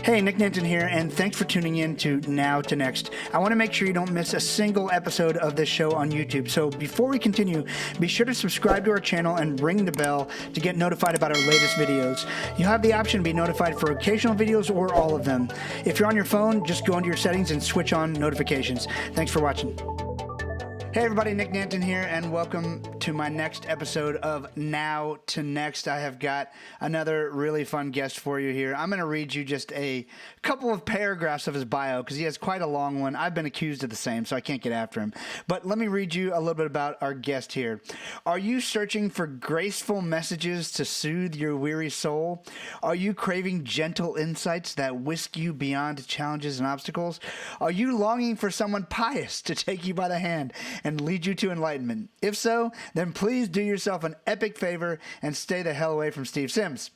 Hey, Nick Nanton here, and thanks for tuning in to Now to Next. I want to make sure you don't miss a single episode of this show on YouTube. So before we continue, be sure to subscribe to our channel and ring the bell to get notified about our latest videos. You have the option to be notified for occasional videos or all of them. If you're on your phone, just go into your settings and switch on notifications. Thanks for watching. Hey everybody, Nick Nanton here, and welcome to my next episode of Now to Next. I have got another really fun guest for you here. I'm going to read you just a couple of paragraphs of his bio because he has quite a long one. I've been accused of the same, so I can't get after him. But let me read you a little bit about our guest here. Are you searching for graceful messages to soothe your weary soul? Are you craving gentle insights that whisk you beyond challenges and obstacles? Are you longing for someone pious to take you by the hand and lead you to enlightenment? If so, then please do yourself an epic favor and stay the hell away from Steve Sims.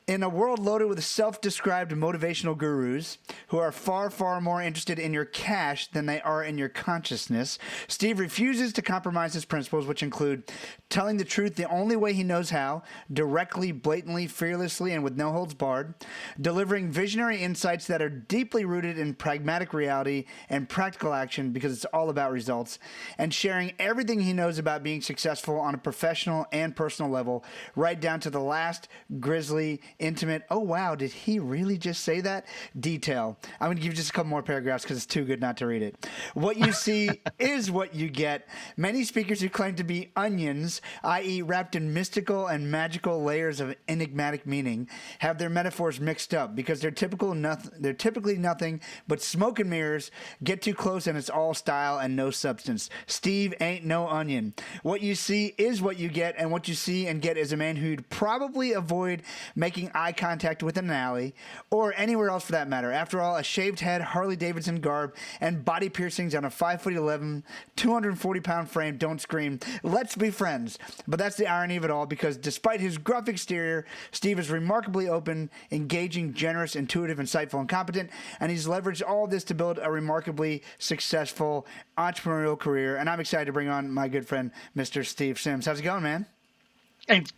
In a world loaded with self-described motivational gurus who are far, far more interested in your cash than they are in your consciousness, Steve refuses to compromise his principles, which include telling the truth the only way he knows how, directly, blatantly, fearlessly, and with no holds barred, delivering visionary insights that are deeply rooted in pragmatic reality and practical action because it's all about results, and sharing everything he knows about being successful on a professional and personal level, right down to the last grisly, intimate, oh wow, did he really just say that? Detail. I'm going to give you just a couple more paragraphs because it's too good not to read it. What you see is what you get. Many speakers who claim to be onions, i.e. wrapped in mystical and magical layers of enigmatic meaning, have their metaphors mixed up because they're typically nothing but smoke and mirrors, get too close and it's all style and no substance. Steve ain't no onion. What you see is what you get, and what you see and get is a man who'd probably avoid making eye contact with an alley or anywhere else for that matter. After all, a shaved head, Harley Davidson garb, and body piercings on a 5'11", 240-pound frame don't scream, let's be friends. But that's the irony of it all, because despite his gruff exterior, Steve is remarkably open, engaging, generous, intuitive, insightful, and competent, and he's leveraged all of this to build a remarkably successful entrepreneurial career. And I'm excited to bring on my good friend, Mr. Steve Sims. How's it going, man?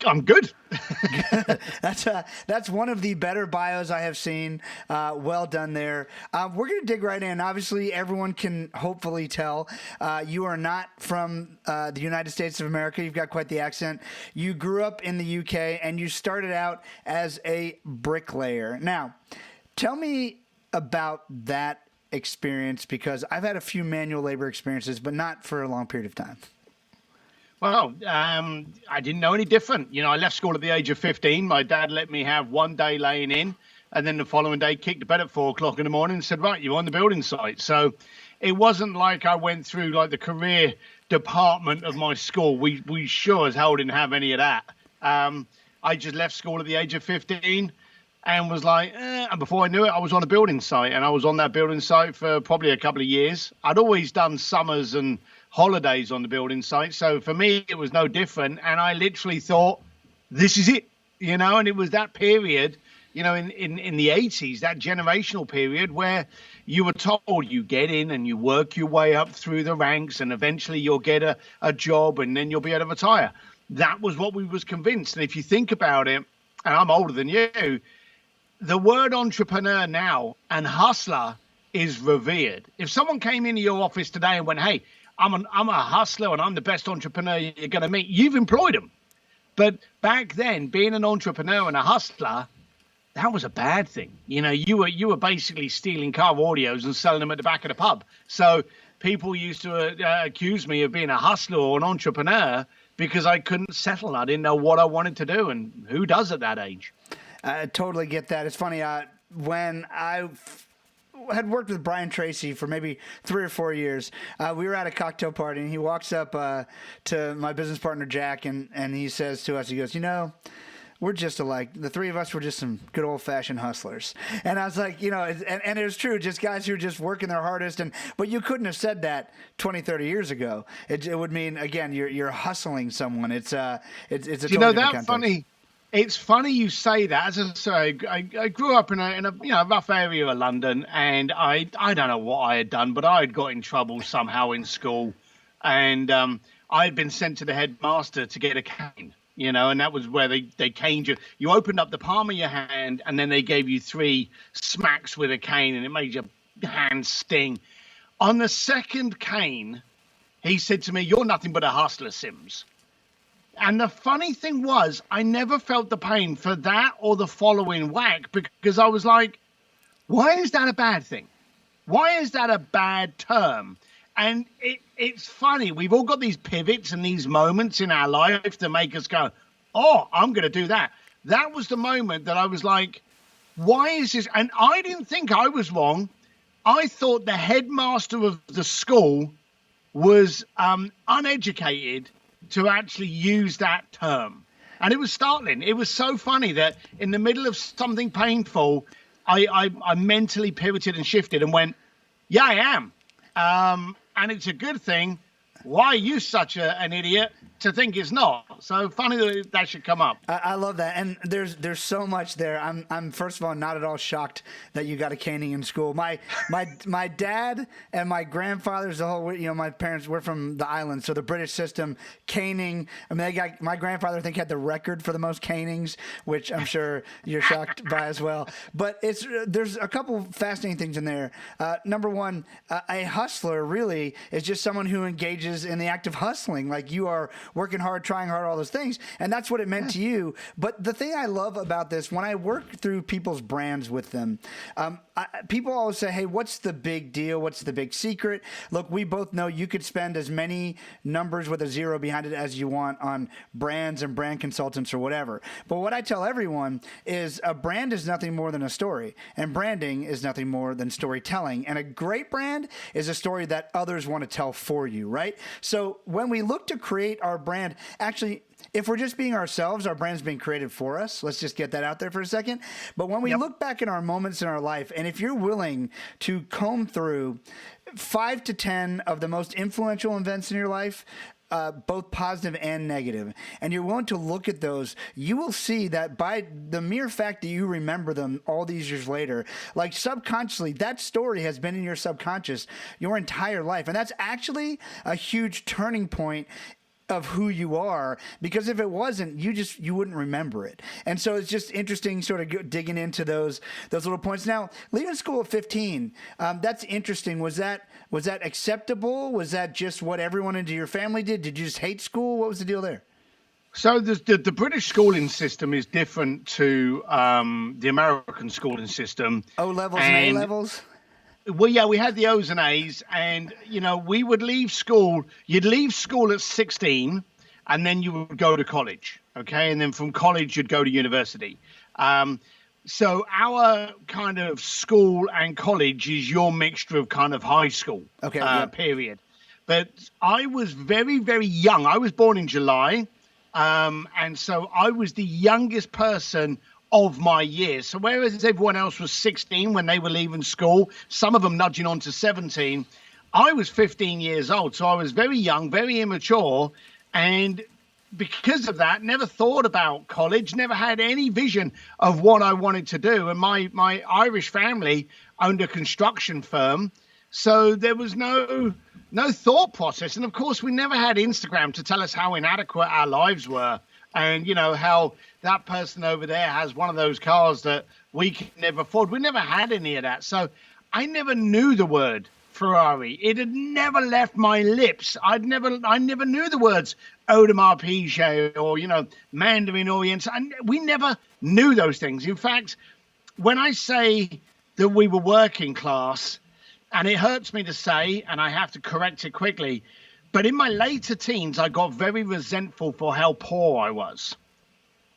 I'm good. That's one of the better bios I have seen. Well done there. We're going to dig right in. Obviously, everyone can hopefully tell you are not from the United States of America. You've got quite the accent. You grew up in the UK, and you started out as a bricklayer. Now, tell me about that experience, because I've had a few manual labor experiences, but not for a long period of time. Well, I didn't know any different. You know, I left school at the age of 15. My dad let me have one day laying in, and then the following day kicked the bed at 4 o'clock in the morning and said, right, you're on the building site. So it wasn't like I went through like the career department of my school. We sure as hell didn't have any of that. I just left school at the age of 15 and was like, and before I knew it, I was on a building site, and I was on that building site for probably a couple of years. I'd always done summers and holidays on the building site, so for me it was no different, and I literally thought, this is it, you know. And it was that period, you know, in the 80s, that generational period where you were told you get in and you work your way up through the ranks and eventually you'll get a job and then you'll be able to retire. That was what we was convinced. And if you think about it, and I'm older than you, the word entrepreneur now and hustler is revered. If someone came into your office today and went, hey, I'm a hustler and I'm the best entrepreneur you're going to meet, you've employed them. But back then, being an entrepreneur and a hustler, that was a bad thing. You know, you were basically stealing car audios and selling them at the back of the pub. So people used to accuse me of being a hustler or an entrepreneur because I couldn't settle. I didn't know what I wanted to do, and who does at that age? I totally get that. It's funny, when I had worked with Brian Tracy for maybe 3 or 4 years. We were at a cocktail party, and he walks up to my business partner, Jack, and he says to us, he goes, you know, we're just alike. The three of us were just some good old-fashioned hustlers. And I was like, you know, and it was true, just guys who were just working their hardest. But you couldn't have said that 20, 30 years ago. It would mean, again, you're hustling someone. It's a totally different context. Funny? It's funny you say that. As I say, I grew up in a rough area of London, and I don't know what I had done, but I had got in trouble somehow in school, and I had been sent to the headmaster to get a cane. and that was where they caned you. You opened up the palm of your hand, and then they gave you 3 smacks with a cane, and it made your hand sting. On the second cane, he said to me, "You're nothing but a hustler, Sims." And the funny thing was, I never felt the pain for that or the following whack, because I was like, why is that a bad thing? Why is that a bad term? And it's funny. We've all got these pivots and these moments in our life that make us go, oh, I'm going to do that. That was the moment that I was like, why is this? And I didn't think I was wrong. I thought the headmaster of the school was uneducated to actually use that term. And it was startling. It was so funny that in the middle of something painful, I mentally pivoted and shifted and went, yeah, I am. And it's a good thing. Why are you such an idiot to think it's not? So funny that should come up. I love that, and there's so much there. I'm first of all not at all shocked that you got a caning in school. My dad and my grandfather's the whole. My parents were from the island, so the British system caning. I mean, my grandfather I think had the record for the most canings, which I'm sure you're shocked by as well. But there's a couple fascinating things in there. Number one, a hustler really is just someone who engages in the act of hustling. Like you are working hard, trying hard, all those things. And that's what it meant to you. But the thing I love about this, when I work through people's brands with them, people always say, hey, what's the big deal? What's the big secret? Look, we both know you could spend as many numbers with a 0 behind it as you want on brands and brand consultants or whatever. But what I tell everyone is a brand is nothing more than a story. And branding is nothing more than storytelling. And a great brand is a story that others want to tell for you, right? So when we look to create our brand, actually, if we're just being ourselves, our brand's being created for us. Let's just get that out there for a second. But when we look back in our moments in our life, and if you're willing to comb through 5 to 10 of the most influential events in your life, both positive and negative, and you're willing to look at those, you will see that by the mere fact that you remember them all these years later, like subconsciously, that story has been in your subconscious your entire life. And that's actually a huge turning point of who you are, because if it wasn't, you wouldn't remember it. And so it's just interesting sort of digging into those little points. Now, leaving school at 15, that's interesting. Was that acceptable? Was that just what everyone in your family did? Did you just hate school? What was the deal there? So the British schooling system is different to the American schooling system. O levels and A levels? Well, yeah, we had the O's and A's, and, we would leave school. You'd leave school at 16, and then you would go to college, okay? And then from college, you'd go to university. So our kind of school and college is your mixture of kind of high school period. But I was very, very young. I was born in July, and so I was the youngest person of my year. So whereas everyone else was 16 when they were leaving school, some of them nudging on to 17, I was 15 years old. So I was very young, very immature. And because of that, never thought about college, never had any vision of what I wanted to do. And my Irish family owned a construction firm. So there was no thought process. And of course, we never had Instagram to tell us how inadequate our lives were. And, how that person over there has one of those cars that we can never afford. We never had any of that. So I never knew the word Ferrari. It had never left my lips. I never knew the words Audemars Piguet or, Mandarin Orient. We never knew those things. In fact, when I say that we were working class, and it hurts me to say, and I have to correct it quickly, but in my later teens, I got very resentful for how poor I was.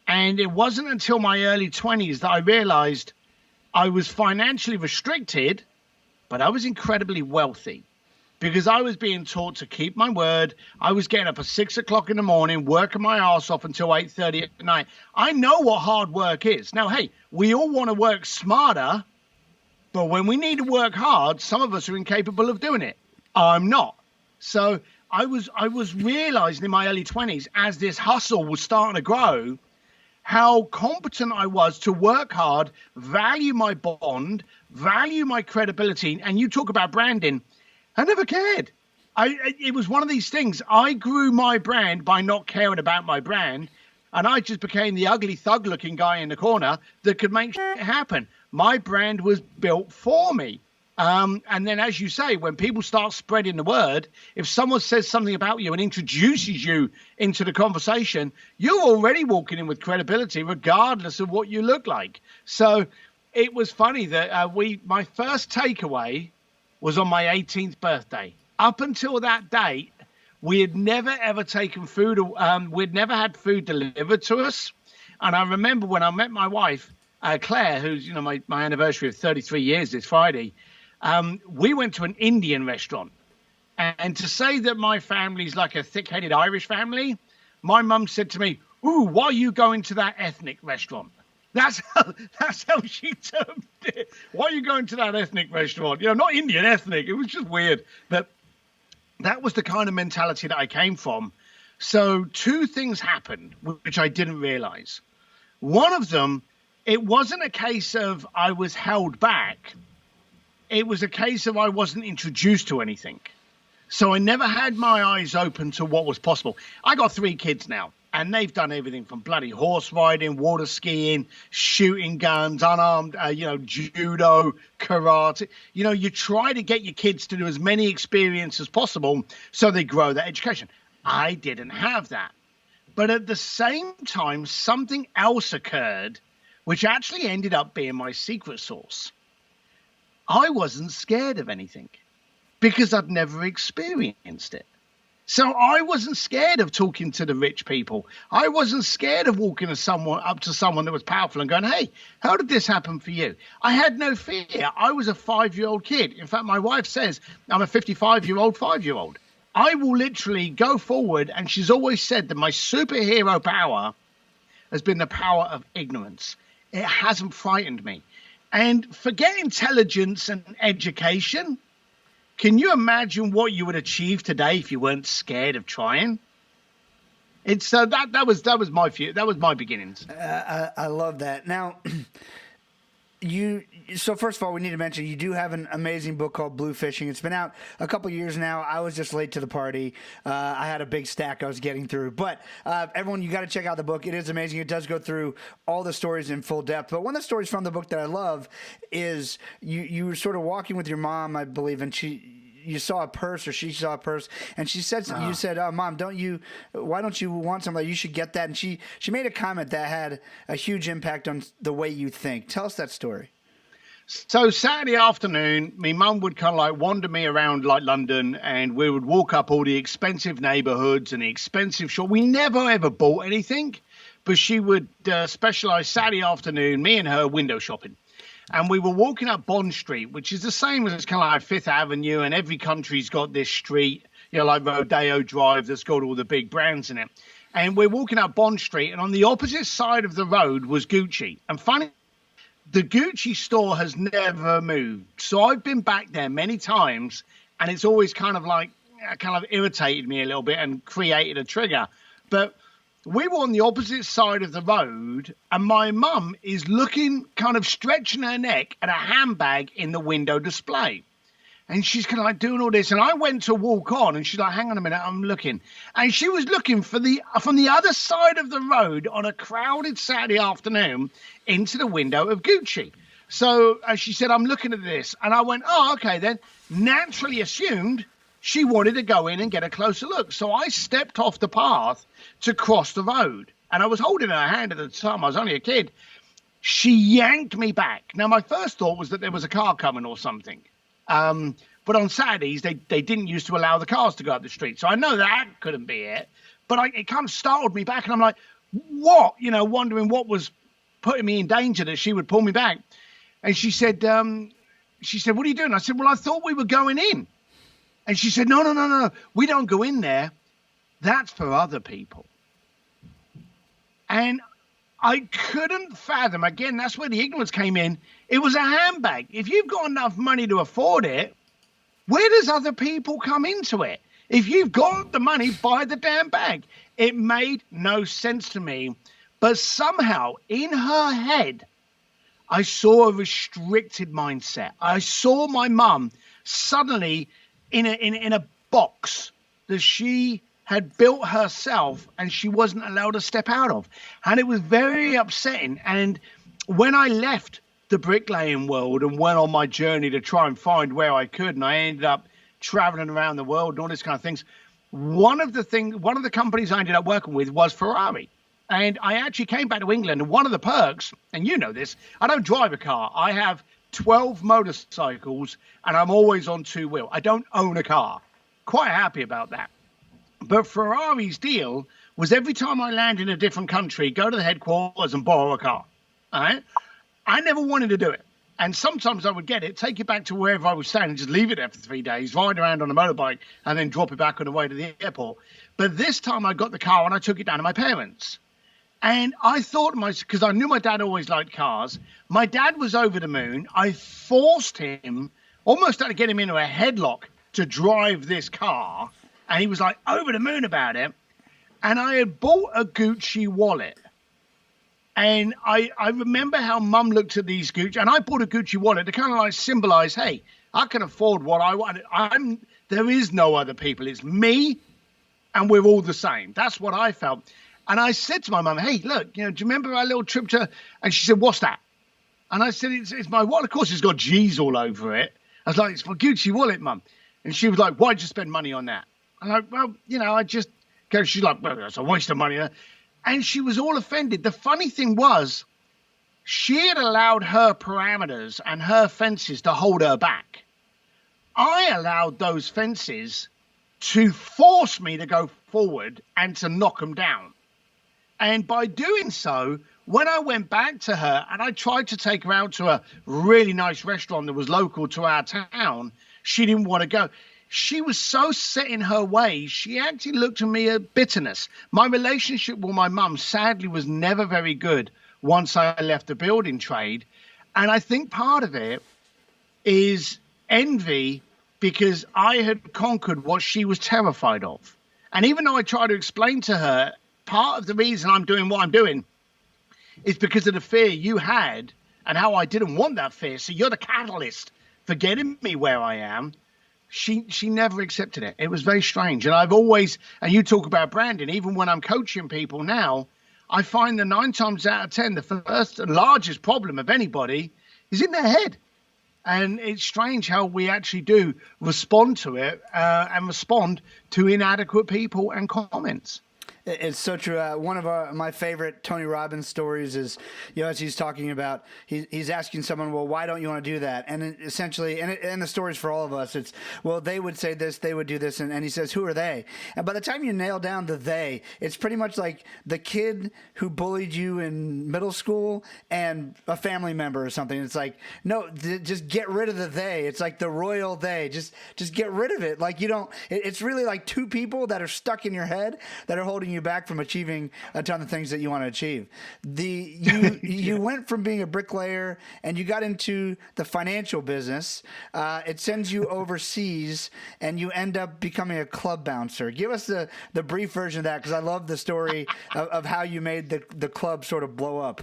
And it wasn't until my early 20s that I realized I was financially restricted, but I was incredibly wealthy because I was being taught to keep my word. I was getting up at 6 o'clock in the morning, working my ass off until 8:30 at night. I know what hard work is. Now, hey, we all want to work smarter, but when we need to work hard, some of us are incapable of doing it. I'm not. So I was realizing in my early 20s, as this hustle was starting to grow, how competent I was to work hard, value my bond, value my credibility. And you talk about branding. I never cared. It was one of these things. I grew my brand by not caring about my brand. And I just became the ugly thug looking guy in the corner that could make shit happen. My brand was built for me. And then, as you say, when people start spreading the word, if someone says something about you and introduces you into the conversation, you're already walking in with credibility, regardless of what you look like. So it was funny that my first takeaway was on my 18th birthday. Up until that date, we had never, ever taken food. We'd never had food delivered to us. And I remember when I met my wife, Claire, who's, my anniversary of 33 years this Friday, we went to an Indian restaurant. And to say that my family's like a thick-headed Irish family, my mum said to me, "Ooh, why are you going to that ethnic restaurant?" That's how she termed it. Why are you going to that ethnic restaurant? Not Indian, ethnic. It was just weird. But that was the kind of mentality that I came from. So 2 things happened, which I didn't realize. One of them, it wasn't a case of I was held back. It was a case of I wasn't introduced to anything. So I never had my eyes open to what was possible. I got 3 kids now, and they've done everything from bloody horse riding, water skiing, shooting guns, unarmed, judo, karate. You try to get your kids to do as many experiences as possible so they grow their education. I didn't have that. But at the same time, something else occurred, which actually ended up being my secret sauce. I wasn't scared of anything because I'd never experienced it. So I wasn't scared of talking to the rich people. I wasn't scared of walking up to someone that was powerful and going, "Hey, how did this happen for you?" I had no fear. I was a 5-year-old kid. In fact, my wife says I'm a 55-year-old 5-year-old. I will literally go forward, and she's always said that my superhero power has been the power of ignorance. It hasn't frightened me. And forget intelligence and education. Can you imagine what you would achieve today if you weren't scared of trying? It's that was my view. That was my beginnings. I love that. Now, so first of all, we need to mention you do have an amazing book called Blue Fishing. It's been out a couple years now. I was just late to the party. I had a big stack I was getting through. But everyone, you got to check out the book. It is amazing. It does go through all the stories in full depth. But one of the stories from the book that I love is you were sort of walking with your mom, I believe, and you saw a purse, or she saw a purse, and she said, "You said, oh, Mom, why don't you want something? You should get that." And she made a comment that had a huge impact on the way you think. Tell us that story. So Saturday afternoon, my mum would kind of like wander me around like London, and we would walk up all the expensive neighborhoods and the expensive shop. We never ever bought anything, but she would specialize Saturday afternoon, me and her, window shopping. And we were walking up Bond Street, which is the same as kind of like Fifth Avenue, and every country's got this street, like Rodeo Drive, that's got all the big brands in it. And we're walking up Bond Street, and on the opposite side of the road was Gucci. And funny, the Gucci store has never moved. So I've been back there many times, and it's always kind of irritated me a little bit and created a trigger. But we were on the opposite side of the road, and my mum is looking, kind of stretching her neck at a handbag in the window display. And she's kind of like doing all this. And I went to walk on, and she's like, "Hang on a minute, I'm looking." And she was looking from the other side of the road on a crowded Saturday afternoon into the window of Gucci. So she said, "I'm looking at this." And I went, "Oh, okay then." Naturally assumed she wanted to go in and get a closer look. So I stepped off the path to cross the road. And I was holding her hand at the time. I was only a kid. She yanked me back. Now, my first thought was that there was a car coming or something. But on Saturdays, they didn't used to allow the cars to go up the street. So I know that couldn't be it. But it kind of startled me back. And I'm like, what? Wondering what was putting me in danger that she would pull me back. And she said, "What are you doing?" I said, "Well, I thought we were going in." And she said, No. We don't go in there. That's for other people. And I couldn't fathom, again, that's where the ignorance came in. It was a handbag. If you've got enough money to afford it, where does other people come into it? If you've got the money, buy the damn bag. It made no sense to me. But somehow, in her head, I saw a restricted mindset. I saw my mum suddenly in a box that she had built herself and she wasn't allowed to step out of. And it was very upsetting. And when I left the bricklaying world and went on my journey to try and find where I could, and I ended up traveling around the world and all this kind of things, one of the companies I ended up working with was Ferrari. And I actually came back to England, and one of the perks, and you know this, I don't drive a car. I have 12 motorcycles and I'm always on two wheel. I don't own a car. Quite happy about that. But Ferrari's deal was every time I land in a different country, go to the headquarters and borrow a car. All right. I never wanted to do it. And sometimes I would get it, take it back to wherever I was staying and just leave it there for 3 days, ride around on a motorbike and then drop it back on the way to the airport. But this time I got the car and I took it down to my parents. And I thought, because I knew my dad always liked cars, my dad was over the moon. I forced him, almost had to get him into a headlock to drive this car. And he was like over the moon about it. And I had bought a Gucci wallet. And I remember how Mum looked at these Gucci, and I bought a Gucci wallet to kind of like symbolize, hey, I can afford what I want. There is no other people. It's me, and we're all the same. That's what I felt. And I said to my mum, hey, look, do you remember our little trip to, and she said, what's that? And I said, it's my wallet. Of course, it's got G's all over it. I was like, it's my Gucci wallet, Mum. And she was like, why'd you spend money on that? I'm like, well, I just, she's like, well, that's a waste of money. And she was all offended. The funny thing was, she had allowed her parameters and her fences to hold her back. I allowed those fences to force me to go forward and to knock them down. And by doing so, when I went back to her and I tried to take her out to a really nice restaurant that was local to our town, she didn't want to go. She was so set in her ways, she actually looked at me at bitterness. My relationship with my mum, sadly, was never very good once I left the building trade. And I think part of it is envy, because I had conquered what she was terrified of. And even though I try to explain to her, part of the reason I'm doing what I'm doing is because of the fear you had and how I didn't want that fear. So you're the catalyst for getting me where I am. She never accepted it. It was very strange. And I've always, and you talk about branding, even when I'm coaching people now, I find that 9 times out of 10, the first and largest problem of anybody is in their head. And it's strange how we actually do respond to it and respond to inadequate people and comments. It's so true. One of my favorite Tony Robbins stories is, as he's talking about, he's asking someone, well, why don't you want to do that? And essentially, and the stories for all of us, it's, well, they would say this, they would do this. And he says, who are they? And by the time you nail down the they, it's pretty much like the kid who bullied you in middle school and a family member or something. It's like, no, just get rid of the they. It's like the royal they. Just get rid of it. Like it's really like two people that are stuck in your head that are holding you back from achieving a ton of things that you want to achieve. You went from being a bricklayer and you got into the financial business. It sends you overseas and you end up becoming a club bouncer. Give us the brief version of that, because I love the story of how you made the club sort of blow up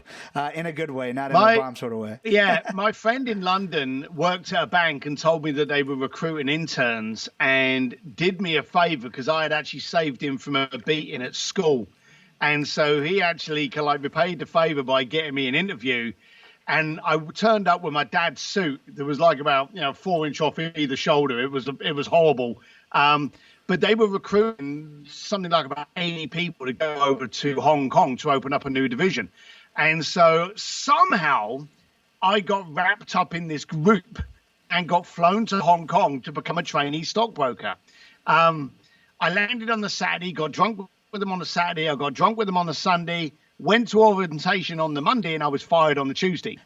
in a good way, not in a bomb sort of way. Yeah, my friend in London worked at a bank and told me that they were recruiting interns and did me a favor because I had actually saved him from a beating at school. And so he actually repaid the favor by getting me an interview. And I turned up with my dad's suit. There was like about 4 inch off either shoulder. It was horrible. But they were recruiting something like about 80 people to go over to Hong Kong to open up a new division. And so somehow I got wrapped up in this group and got flown to Hong Kong to become a trainee stockbroker. I landed on the Saturday, got drunk with them on the Saturday. I got drunk with them on the Sunday, went to orientation on the Monday, and I was fired on the Tuesday.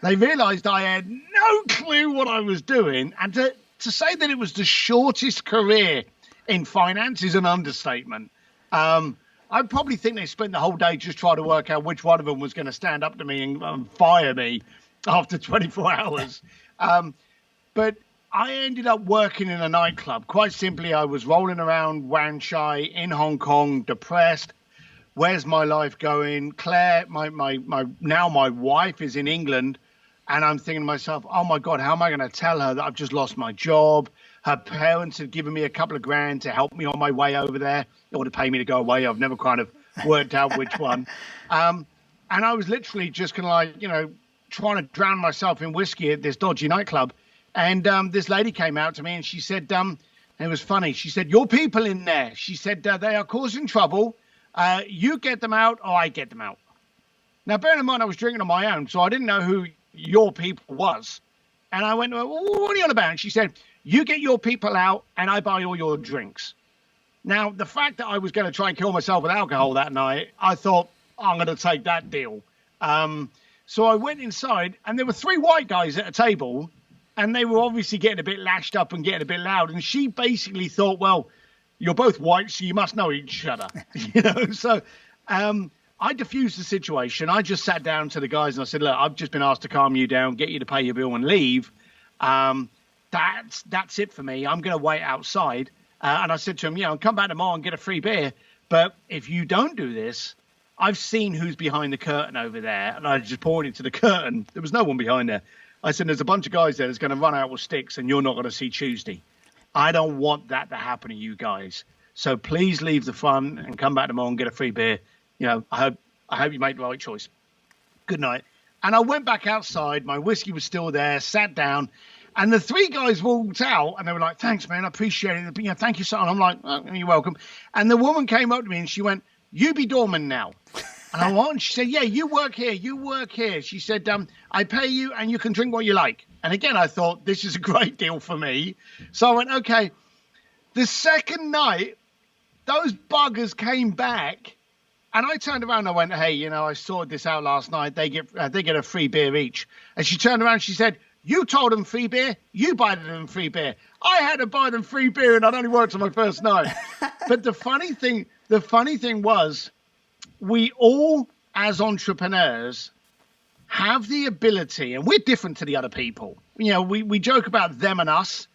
They realized I had no clue what I was doing. And to say that it was the shortest career in finance is an understatement. I probably think they spent the whole day just trying to work out which one of them was going to stand up to me and fire me after 24 hours. But I ended up working in a nightclub. Quite simply, I was rolling around Wan Chai in Hong Kong, depressed. Where's my life going? Claire, my wife, is in England. And I'm thinking to myself, oh, my God, how am I going to tell her that I've just lost my job? Her parents had given me a couple of grand to help me on my way over there, or to pay me to go away. I've never kind of worked out which one. And I was literally just kind of like, trying to drown myself in whiskey at this dodgy nightclub. And this lady came out to me and she said, it was funny. She said, "Your people in there." She said, "They are causing trouble. You get them out or I get them out." Now, bear in mind, I was drinking on my own, so I didn't know who your people was. And I went, "Well, what are you on about?" And she said, "You get your people out and I buy all your drinks." Now, the fact that I was going to try and kill myself with alcohol that night, I thought, I'm going to take that deal. So I went inside and there were 3 white guys at a table. And they were obviously getting a bit lashed up and getting a bit loud. And she basically thought, well, you're both white, so you must know each other. So I diffused the situation. I just sat down to the guys and I said, "Look, I've just been asked to calm you down, get you to pay your bill and leave. That's it for me. I'm going to wait outside." And I said to him, come back tomorrow and get a free beer. But if you don't do this, I've seen who's behind the curtain over there. And I just pointed to the curtain. There was no one behind there. I said, "There's a bunch of guys there that's going to run out with sticks and you're not going to see Tuesday. I don't want that to happen to you guys. So please leave the fun and come back tomorrow and get a free beer. I hope you make the right choice. Good night." And I went back outside. My whiskey was still there, sat down. And the 3 guys walked out and they were like, "Thanks, man. I appreciate it. Thank you, son." I'm like, "Oh, you're welcome." And the woman came up to me and she went, "You be doorman now." And I went, and she said, "Yeah, you work here. You work here." She said, "I pay you and you can drink what you like." And again, I thought, this is a great deal for me. So I went, okay. The second night, those buggers came back and I turned around and I went, "Hey, I sorted this out last night. They get a free beer each." And she turned around and she said, "You told them free beer. You buy them free beer." I had to buy them free beer and I'd only worked on my first night. But the funny thing was, we all, as entrepreneurs, have the ability, and we're different to the other people. We joke about them and us.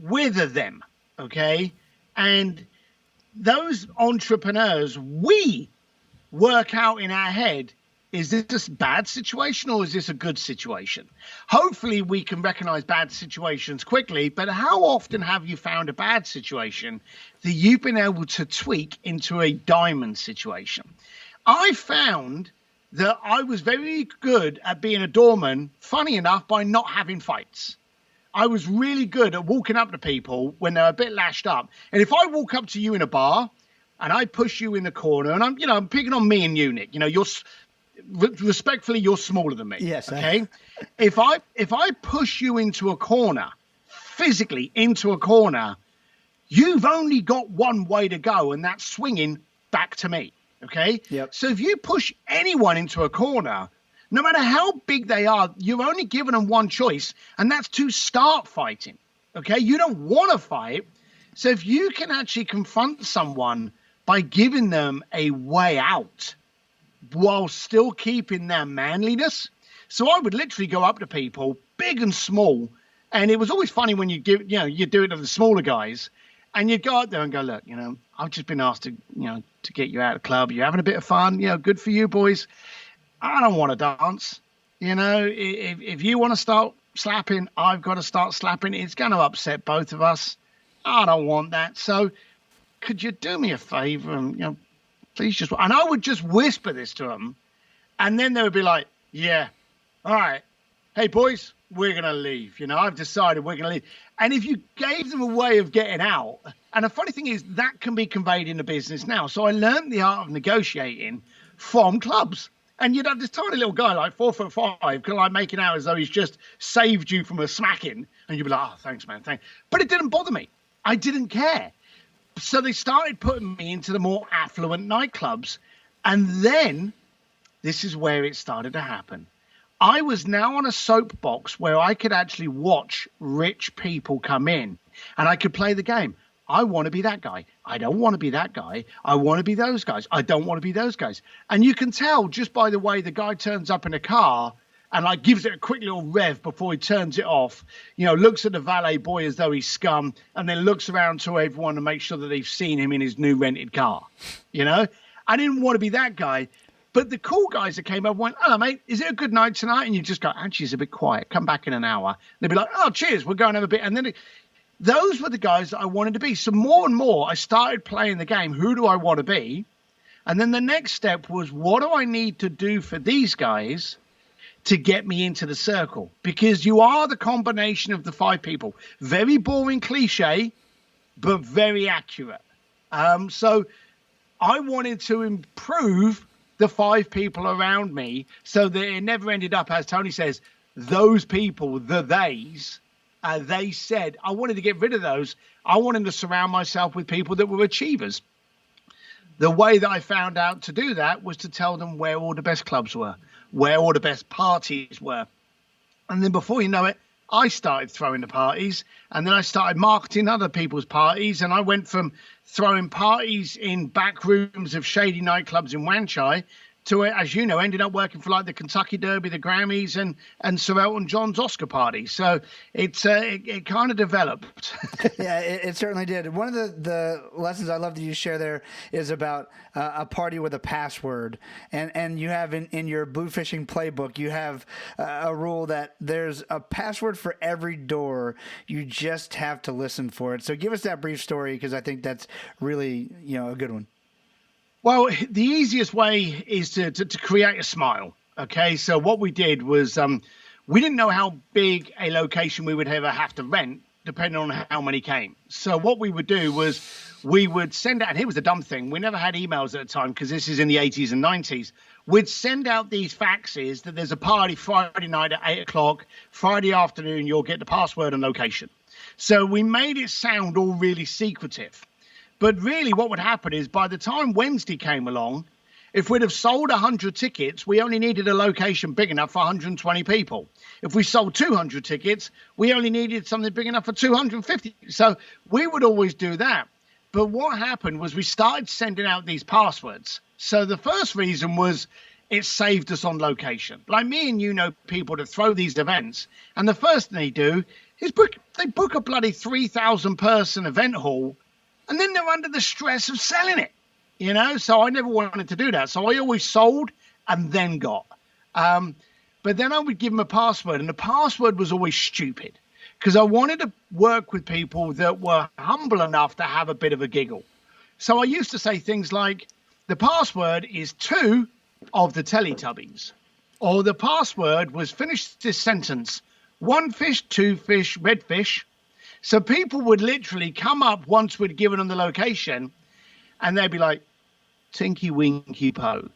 We're the them, okay? And those entrepreneurs, we work out in our head, is this a bad situation or is this a good situation? Hopefully we can recognize bad situations quickly, but how often have you found a bad situation that you've been able to tweak into a diamond situation? I found that I was very good at being a doorman, funny enough, by not having fights. I was really good at walking up to people when they're a bit lashed up. And if I walk up to you in a bar and I push you in the corner, and I'm picking on me and you, Nick, respectfully, you're smaller than me. Yes. Okay. If I push you into a corner, physically into a corner, you've only got one way to go, and that's swinging back to me. Okay. Yep. So if you push anyone into a corner, no matter how big they are, you're only giving them one choice, and that's to start fighting. Okay. You don't want to fight. So if you can actually confront someone by giving them a way out while still keeping their manliness. So I would literally go up to people, big and small. And it was always funny when you do it to the smaller guys, and you go out there and go, "Look, I've just been asked to get you out of the club. You're having a bit of fun. Good for you, boys. I don't want to dance. If you want to start slapping, I've got to start slapping. It's going to upset both of us. I don't want that. So could you do me a favor and, please just," and I would just whisper this to them. And then they would be like, "Yeah, all right. Hey, boys, we're going to leave. I've decided we're going to leave." And if you gave them a way of getting out, and the funny thing is that can be conveyed in the business now. So I learned the art of negotiating from clubs. And you'd have this tiny little guy, like 4'5", kind of like making out as though he's just saved you from a smacking. And you'd be like, "Oh, thanks, man. Thanks." But it didn't bother me. I didn't care. So they started putting me into the more affluent nightclubs. And then this is where it started to happen. I was now on a soapbox where I could actually watch rich people come in and I could play the game. I want to be that guy. I don't want to be that guy. I want to be those guys. I don't want to be those guys. And you can tell just by the way the guy turns up in a car and like gives it a quick little rev before he turns it off, looks at the valet boy as though he's scum, and then looks around to everyone to make sure that they've seen him in his new rented car. I didn't want to be that guy. But the cool guys that came up went, "Hello, mate, is it a good night tonight?" And you just go, "Actually, it's a bit quiet. Come back in an hour." They'd be like, "Oh, cheers, we'll go and have a bit." And then those were the guys that I wanted to be. So more and more, I started playing the game. Who do I want to be? And then the next step was, what do I need to do for these guys to get me into the circle? Because you are the combination of the 5 people. Very boring cliche, but very accurate. So I wanted to improve the 5 people around me so that it never ended up, as Tony says, those people, they said, I wanted to get rid of those. I wanted to surround myself with people that were achievers. The way that I found out to do that was to tell them where all the best clubs were, where all the best parties were. And then before you know it, I started throwing the parties, and then I started marketing other people's parties. And I went from throwing parties in back rooms of shady nightclubs in Wanchai to, as you know, ended up working for like the Kentucky Derby, the Grammys, and Sir Elton John's Oscar party. So it kind of developed. Yeah, it certainly did. One of the lessons I love that you share there is about a party with a password. And you have in your blue fishing playbook, you have a rule that there's a password for every door. You just have to listen for it. So give us that brief story, because I think that's really, a good one. Well, the easiest way is to create a smile. Okay, so what we did was we didn't know how big a location we would ever have to rent, depending on how many came. So what we would do was we would send out, and here was the dumb thing, we never had emails at the time because this is in the 80s and 90s. We'd send out these faxes that there's a party Friday night at 8 o'clock, Friday afternoon, you'll get the password and location. So we made it sound all really secretive. But really what would happen is by the time Wednesday came along, if we'd have sold 100 tickets, we only needed a location big enough for 120 people. If we sold 200 tickets, we only needed something big enough for 250. So we would always do that. But what happened was we started sending out these passwords. So the first reason was it saved us on location. Like me and you know people that throw these events, and the first thing they do is they book a bloody 3,000 person event hall, and then they're under the stress of selling it, So I never wanted to do that. So I always sold and then got. But then I would give them a password, and the password was always stupid because I wanted to work with people that were humble enough to have a bit of a giggle. So I used to say things like, the password is 2 of the Teletubbies, or the password was, finish this sentence, 1 fish, 2 fish, red fish. So people would literally come up once we'd given them the location, and they'd be like, Tinky Winky Po.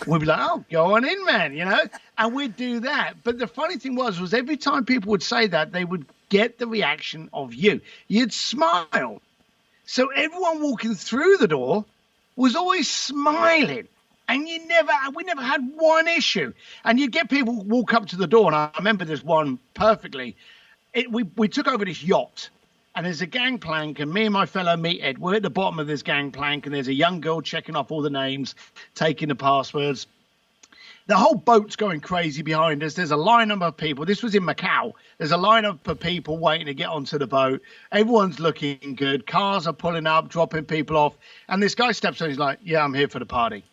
We'd be like, oh, go on in, man, and we'd do that. But the funny thing was every time people would say that, they would get the reaction of you. You'd smile. So everyone walking through the door was always smiling. And we never had one issue. And you'd get people walk up to the door, and I remember this one perfectly. We took over this yacht, and there's a gangplank, and me and my fellow meathead, we're at the bottom of this gangplank, and there's a young girl checking off all the names, taking the passwords. The whole boat's going crazy behind us. There's a lineup of people. This was in Macau. There's a lineup of people waiting to get onto the boat. Everyone's looking good. Cars are pulling up, dropping people off. And this guy steps on, he's like, yeah, I'm here for the party.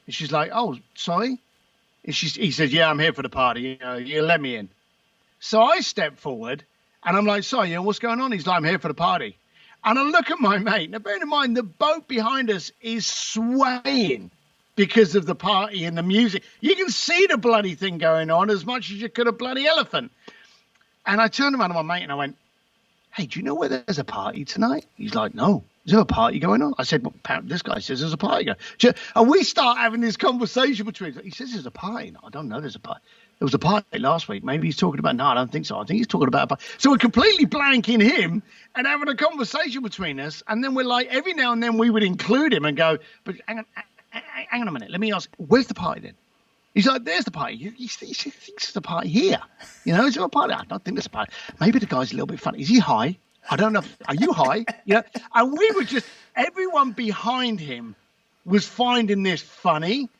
And she's like, oh, sorry? And he says, yeah, I'm here for the party. You let me in. So I step forward, and I'm like, sorry, what's going on? He's like, I'm here for the party. And I look at my mate. Now, bear in mind, the boat behind us is swaying because of the party and the music. You can see the bloody thing going on as much as you could a bloody elephant. And I turned around to my mate, and I went, hey, do you know where there's a party tonight? He's like, no. Is there a party going on? I said, well, this guy says there's a party going on. And we start having this conversation between us. He says there's a party. No, I don't know there's a party. There was a party last week. Maybe he's talking about, no, I don't think so. I think he's talking about a party. So we're completely blanking him and having a conversation between us. And then we're like, every now and then we would include him and go, but hang on a minute. Let me ask, where's the party then? He's like, there's the party. He thinks there's a party here. Is there a party? I don't think there's a party. Maybe the guy's a little bit funny. Is he high? I don't know. Are you high? And we were everyone behind him was finding this funny.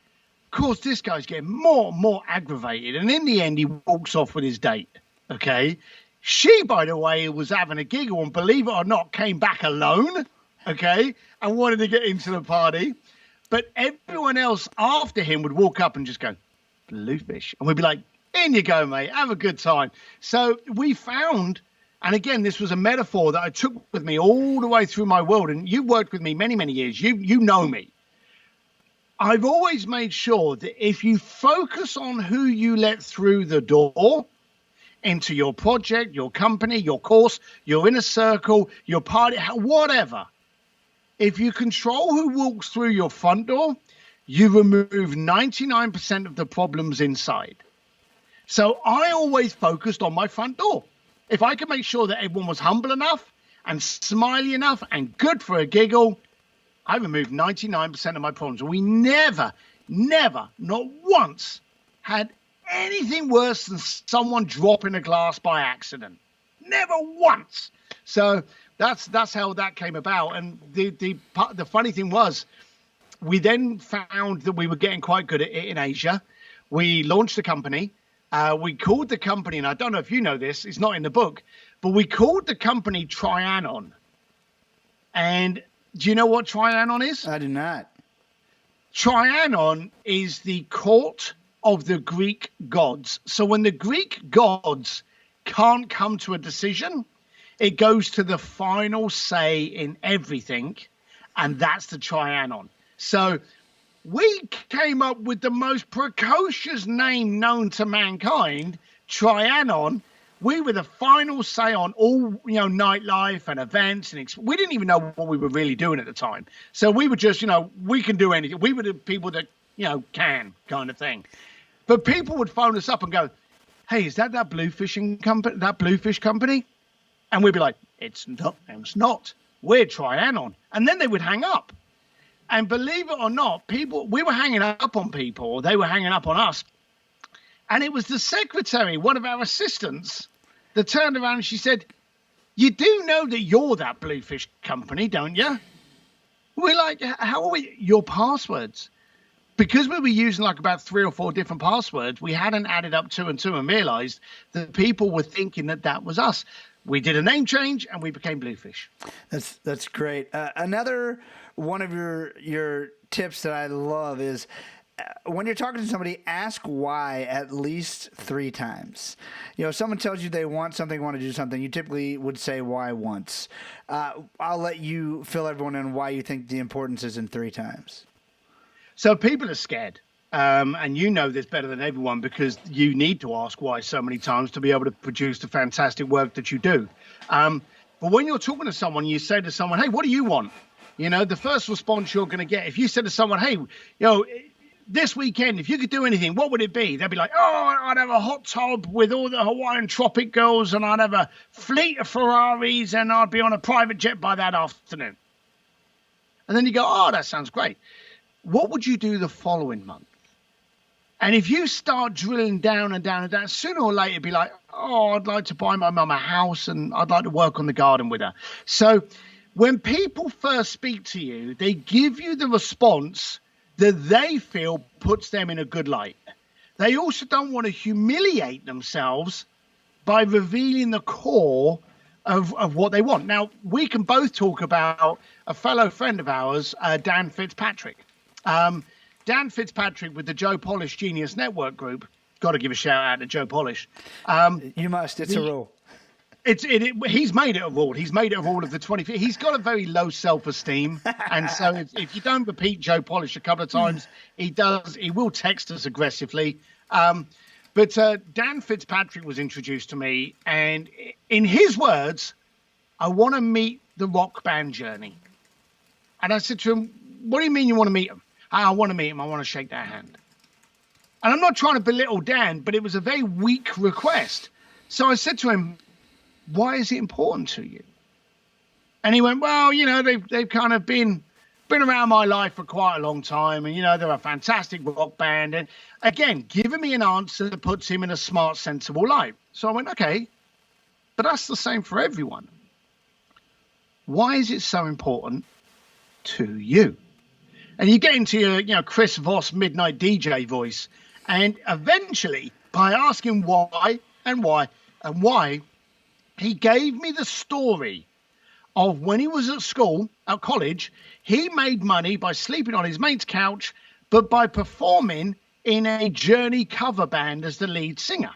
Of course, this guy's getting more and more aggravated. And in the end, he walks off with his date. Okay. She, by the way, was having a giggle and, believe it or not, came back alone. Okay. And wanted to get into the party. But everyone else after him would walk up and just go, bluefish. And we'd be like, in you go, mate. Have a good time. So we found And again, this was a metaphor that I took with me all the way through my world. And you've worked with me many, many years. You know me. I've always made sure that if you focus on who you let through the door into your project, your company, your course, your inner circle, your party, whatever, if you control who walks through your front door, you remove 99% of the problems inside. So I always focused on my front door. If I could make sure that everyone was humble enough and smiley enough and good for a giggle, I removed 99% of my problems. We never, not once, had anything worse than someone dropping a glass by accident. Never once. So that's how that came about. And the funny thing was, we then found that we were getting quite good at it in Asia. We launched a company. We called the company, and I don't know if you know this, it's not in the book, but we called the company Trianon. And do you know what Trianon is? I do not. Trianon is the court of the Greek gods. So when the Greek gods can't come to a decision, it goes to the final say in everything, and that's the Trianon. So we came up with the most precocious name known to mankind, Trianon. We were the final say on all, nightlife and events. And we didn't even know what we were really doing at the time. So we were just, we can do anything. We were the people that, can kind of thing. But people would phone us up and go, hey, is that bluefish company? And we'd be like, it's not. We're Trianon. And then they would hang up. And believe it or not, we were hanging up on people, or they were hanging up on us. And it was the secretary, one of our assistants, that turned around and she said, you do know that you're that bluefish company, don't you? We're like, how are we? Your passwords. Because we were using like about 3 or 4 different passwords, we hadn't added up 2 and 2 and realized that people were thinking that was us. We did a name change and we became Bluefish. That's great. Another one of your tips that I love is when you're talking to somebody, ask why at least 3 times. If someone tells you they want something, want to do something, you typically would say why once. I'll let you fill everyone in why you think the importance is in 3 times. So people are scared. And you know this better than everyone because you need to ask why so many times to be able to produce the fantastic work that you do. But when you're talking to someone, you say to someone, hey, what do you want? The first response you're going to get, if you said to someone, hey, this weekend, if you could do anything, what would it be? They'd be like, oh, I'd have a hot tub with all the Hawaiian tropic girls and I'd have a fleet of Ferraris and I'd be on a private jet by that afternoon. And then you go, oh, that sounds great. What would you do the following month? And if you start drilling down and down and down, sooner or later, it'd be like, oh, I'd like to buy my mum a house and I'd like to work on the garden with her. So when people first speak to you, they give you the response that they feel puts them in a good light. They also don't want to humiliate themselves by revealing the core of what they want. Now, we can both talk about a fellow friend of ours, Dan Fitzpatrick. Dan Fitzpatrick with the Joe Polish Genius Network Group. Got to give a shout out to Joe Polish. You must. It's a rule. He's made it a rule. He's made it a rule of the 20. He's got a very low self-esteem, and so if you don't repeat Joe Polish a couple of times, he will text us aggressively. But Dan Fitzpatrick was introduced to me, and in his words, I want to meet the rock band journey. And I said to him, what do you mean you want to meet him? I want to meet him. I want to shake their hand. And I'm not trying to belittle Dan, but it was a very weak request. So I said to him, why is it important to you? And he went, well, they've kind of been around my life for quite a long time. And, they're a fantastic rock band. And again, giving me an answer that puts him in a smart, sensible light. So I went, okay, but that's the same for everyone. Why is it so important to you? And you get into your, Chris Voss midnight DJ voice. And eventually, by asking why, he gave me the story of when he was at college, he made money by sleeping on his mate's couch, but by performing in a Journey cover band as the lead singer.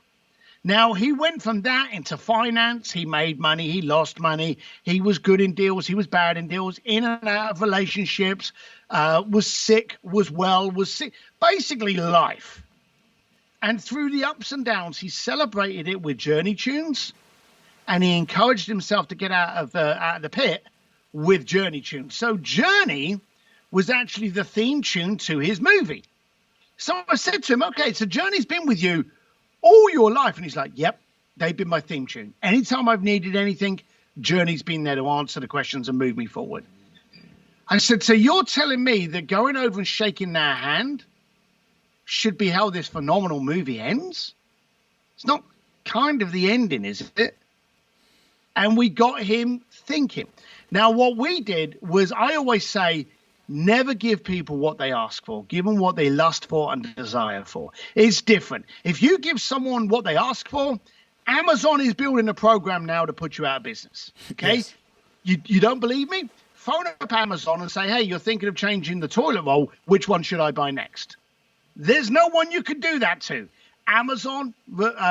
Now, he went from that into finance. He made money. He lost money. He was good in deals. He was bad in deals, in and out of relationships, was sick, was well, was sick. Basically, life. And through the ups and downs, he celebrated it with journey tunes. And he encouraged himself to get out of the pit with journey tunes. So Journey was actually the theme tune to his movie. So I said to him, okay, so Journey's been with you all your life. And he's like, yep, they've been my theme tune. Anytime I've needed anything, Journey's been there to answer the questions and move me forward. I said, so you're telling me that going over and shaking their hand should be how this phenomenal movie ends? It's not kind of the ending, is it? And we got him thinking. Now, what we did was, I always say, never give people what they ask for. Give them what they lust for and desire for. It's different. If you give someone what they ask for, Amazon is building a program now to put you out of business. Okay? Yes. You don't believe me? Phone up Amazon and say, hey, you're thinking of changing the toilet roll. Which one should I buy next? There's no one you can do that to. Amazon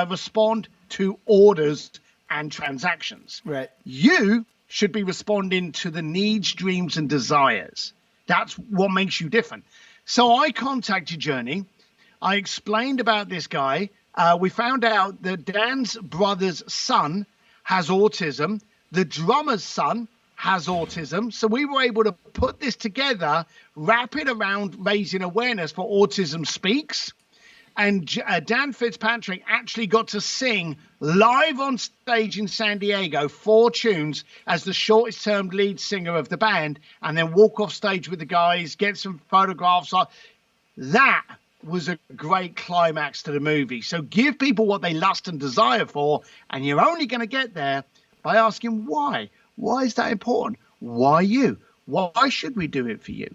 respond to orders and transactions. Right. You should be responding to the needs, dreams, and desires. That's what makes you different. So I contacted Journey. I explained about this guy. We found out that Dan's brother's son has autism. The drummer's son has autism. So we were able to put this together, wrap it around raising awareness for Autism Speaks. And Dan Fitzpatrick actually got to sing live on stage in San Diego 4 tunes as the shortest term lead singer of the band, and then walk off stage with the guys, get some photographs. That was a great climax to the movie. So give people what they lust and desire for, and you're only going to get there by asking why. Why is that important? Why you? Why should we do it for you?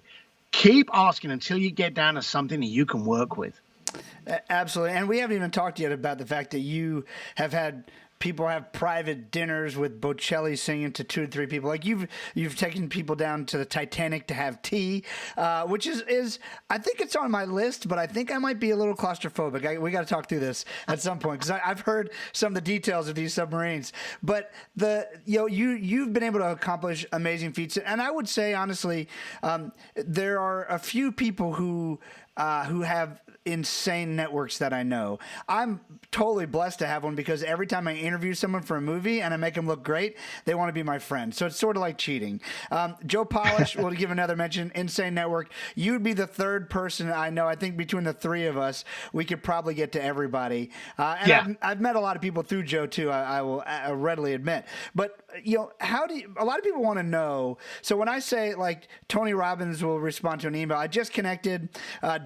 Keep asking until you get down to something that you can work with. Absolutely. And we haven't even talked yet about the fact that you have had people have private dinners with Bocelli singing to 2 to 3 people. Like you've taken people down to the Titanic to have tea, which is I think it's on my list, but I think I might be a little claustrophobic. We got to talk through this at some point, because I've heard some of the details of these submarines. But you've been able to accomplish amazing feats, and I would say honestly, there are a few people who have insane networks that I know. I'm totally blessed to have one, because every time I interview someone for a movie and I make them look great, they want to be my friend. So it's sort of like cheating. Joe Polish, will give another mention, insane network. You would be the 3rd person I know. I think between the 3 of us, we could probably get to everybody. I've met a lot of people through Joe too, I will readily admit. But how do a lot of people want to know, so when I say like Tony Robbins will respond to an email, I just connected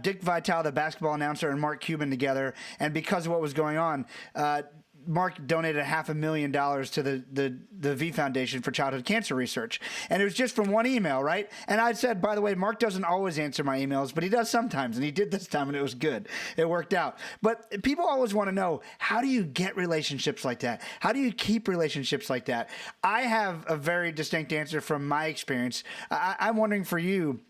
Dick Vitale, the basketball announcer, and Mark Cuban together, and because of what was going on, Mark donated $500,000 to the V Foundation for Childhood Cancer Research. And it was just from one email, right? And I said, by the way, Mark doesn't always answer my emails, but he does sometimes. And he did this time, and it was good. It worked out. But people always want to know, how do you get relationships like that? How do you keep relationships like that? I have a very distinct answer from my experience. I'm wondering for you,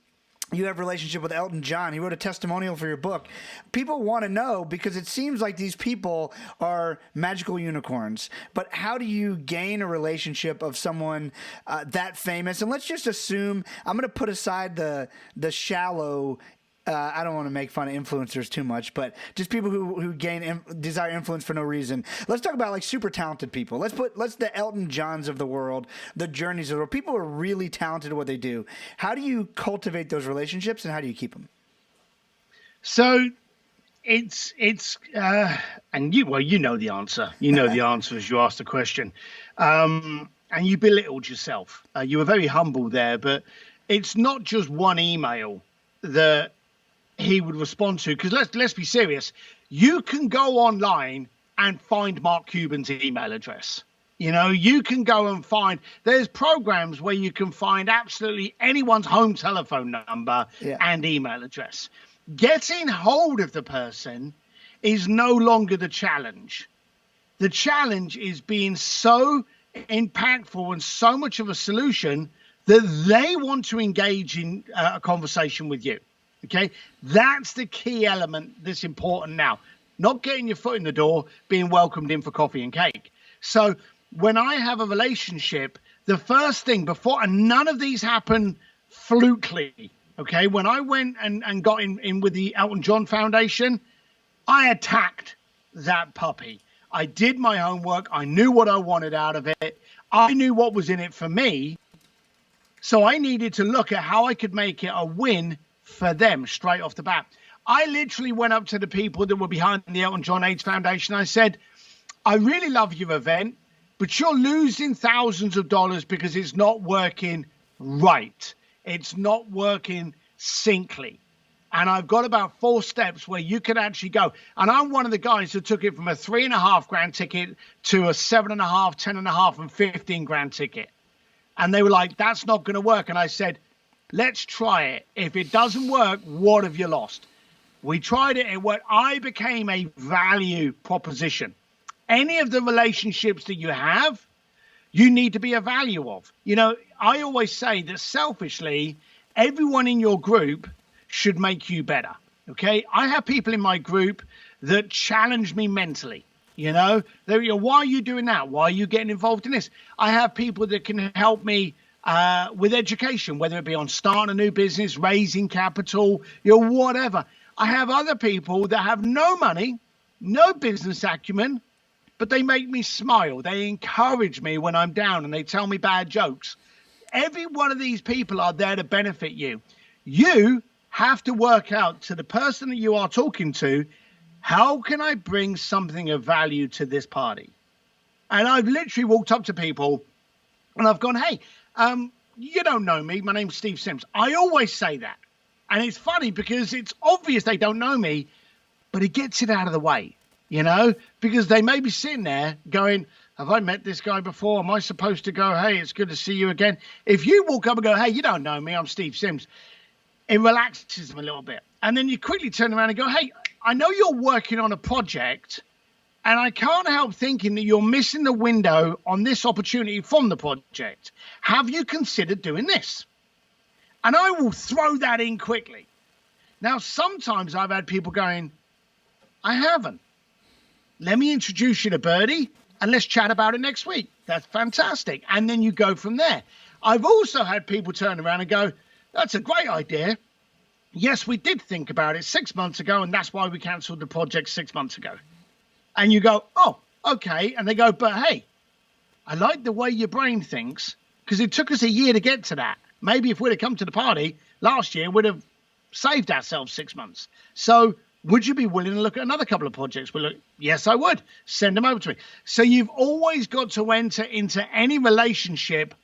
you have a relationship with Elton John. He wrote a testimonial for your book. People want to know, because it seems like these people are magical unicorns. But how do you gain a relationship of someone that famous? And let's just assume, I'm going to put aside the shallow, I don't want to make fun of influencers too much, but just people who desire influence for no reason. Let's talk about like super talented people. Let's the Elton Johns of the world, the Journeys of the world. People are really talented at what they do. How do you cultivate those relationships, and how do you keep them? So it's and you know the answer. You know the answer as you asked the question, and you belittled yourself. You were very humble there, but it's not just one email that he would respond to, because let's be serious. You can go online and find Mark Cuban's email address. You can go and find, there's programs where you can find absolutely anyone's home telephone number and email address. Getting hold of the person is no longer the challenge. The challenge is being so impactful and so much of a solution that they want to engage in a conversation with you. Okay, that's the key element that's important now. not getting your foot in the door, being welcomed in for coffee and cake. So when I have a relationship, the first thing before, and none of these happen flukely, okay? When I went and got in with the Elton John Foundation, I attacked that puppy. I did my homework. I knew what I wanted out of it. I knew what was in it for me. So I needed to look at how I could make it a win for them straight off the bat. I literally went up to the people that were behind the Elton John AIDS Foundation. I said, I really love your event, but you're losing thousands of dollars because it's not working right. It's not working syncly. And I've got about 4 steps where you can actually go. And I'm one of the guys who took it from a $3,500 ticket to a $7,500, $10,500, and $15,000 ticket. And they were like, that's not going to work. And I said, let's try it. If it doesn't work, what have you lost? We tried it. It worked. I became a value proposition. Any of the relationships that you have, you need to be a value of. You know, I always say that selfishly, everyone in your group should make you better. Okay. I have people in my group that challenge me mentally. You know, why are you doing that? Why are you getting involved in this? I have people that can help me with education, whether it be on starting a new business, raising capital, whatever. I have other people that have no money, no business acumen, but they make me smile. They encourage me when I'm down and they tell me bad jokes. Every one of these people are there to benefit you. You have to work out to the person that you are talking to, how can I bring something of value to this party? And I've literally walked up to people and I've gone, hey, you don't know me. My name's Steve Sims. I always say that. And it's funny because it's obvious they don't know me, but it gets it out of the way, you know, because they may be sitting there going, have I met this guy before? Am I supposed to go, hey, it's good to see you again? If you walk up and go, hey, you don't know me, I'm Steve Sims, it relaxes them a little bit. And then you quickly turn around and go, hey, I know you're working on a project and I can't help thinking that you're missing the window on this opportunity from the project. Have you considered doing this? And I will throw that in quickly. Now, sometimes I've had people going, I haven't. Let me introduce you to Birdie and let's chat about it next week. That's fantastic. And then you go from there. I've also had people turn around and go, that's a great idea. Yes, we did think about it 6 months ago, and that's why we cancelled the project 6 months ago. And you go, oh, okay. And they go, but hey, I like the way your brain thinks because it took us a year to get to that. Maybe if we'd have come to the party last year, we'd have saved ourselves 6 months. So would you be willing to look at another couple of projects? Well, look, yes, I would. Send them over to me. So you've always got to enter into any relationship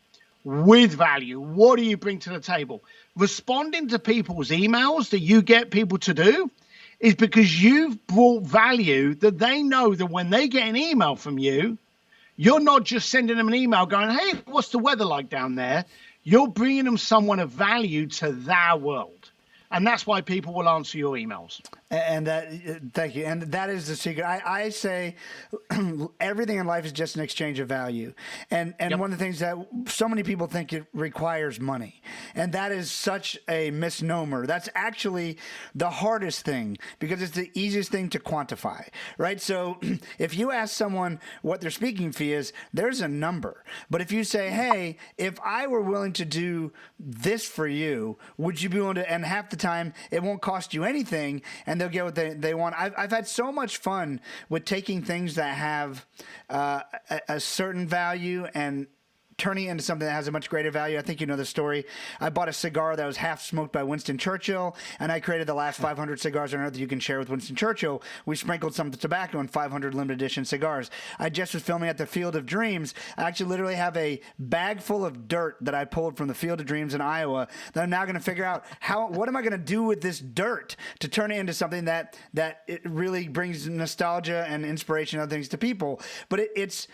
with value. What do you bring to the table? Responding to people's emails that you get people to do is because you've brought value that they know that when they get an email from you, you're not just sending them an email going, hey, what's the weather like down there? You're bringing them someone of value to their world. And that's why people will answer your emails. And that, thank you. And that is the secret. I say everything in life is just an exchange of value. And yep. One of the things that so many people think it requires money. And that is such a misnomer. That's actually the hardest thing because it's the easiest thing to quantify, right? So if you ask someone what their speaking fee is, there's a number. But if you say, hey, if I were willing to do this for you, would you be willing to, and half the time it won't cost you anything and they'll get what they want. I've had so much fun with taking things that have a certain value and turning it into something that has a much greater value. I think you know the story. I bought a cigar that was half smoked by Winston Churchill, and I created the last 500 cigars on earth that you can share with Winston Churchill. We sprinkled some tobacco in 500 limited edition cigars. I just was filming at the Field of Dreams. I actually literally have a bag full of dirt that I pulled from the Field of Dreams in Iowa that I'm now going to figure out what am I going to do with this dirt to turn it into something that it really brings nostalgia and inspiration and other things to people. But it's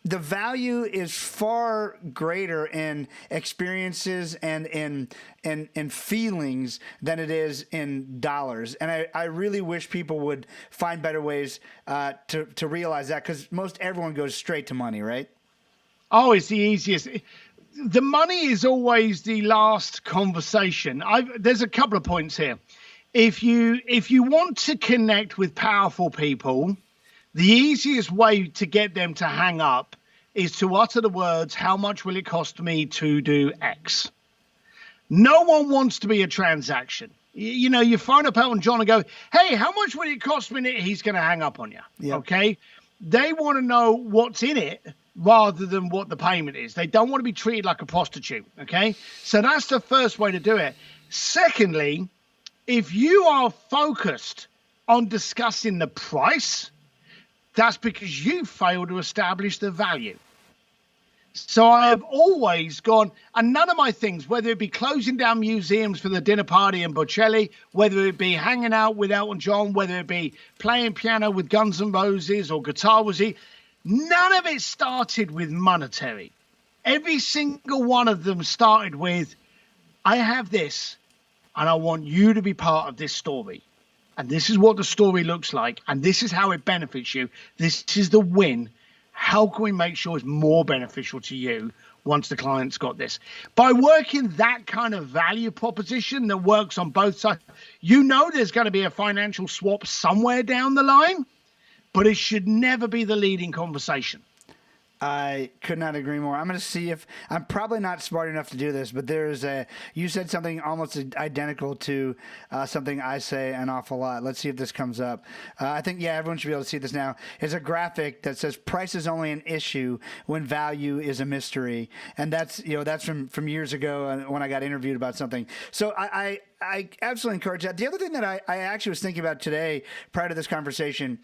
the value is far greater in experiences and in feelings than it is in dollars. And I really wish people would find better ways to realize that because most everyone goes straight to money, right? Oh, it's the easiest. The money is always the last conversation. There's a couple of points here. if you want to connect with powerful people, the easiest way to get them to hang up is to utter the words, how much will it cost me to do X? No one wants to be a transaction. You know, you phone up Elton John and go, hey, how much will it cost me? He's going to hang up on you. Yep. Okay. They want to know what's in it rather than what the payment is. They don't want to be treated like a prostitute. Okay. So that's the first way to do it. Secondly, if you are focused on discussing the price, that's because you failed to establish the value. So I have always gone, and none of my things, whether it be closing down museums for the dinner party in Bocelli, whether it be hanging out with Elton John, whether it be playing piano with Guns N' Roses or guitar with Z, none of it started with monetary. Every single one of them started with, I have this, and I want you to be part of this story. And this is what the story looks like, and this is how it benefits you. This is the win. How can we make sure it's more beneficial to you once the client's got this? By working that kind of value proposition that works on both sides, you know there's going to be a financial swap somewhere down the line, but it should never be the leading conversation. I could not agree more. I'm going to see if I'm probably not smart enough to do this, but you said something almost identical to something I say an awful lot. Let's see if this comes up. I think, everyone should be able to see this now. It's a graphic that says price is only an issue when value is a mystery. And that's from years ago when I got interviewed about something. So I absolutely encourage that. The other thing that I actually was thinking about today prior to this conversation,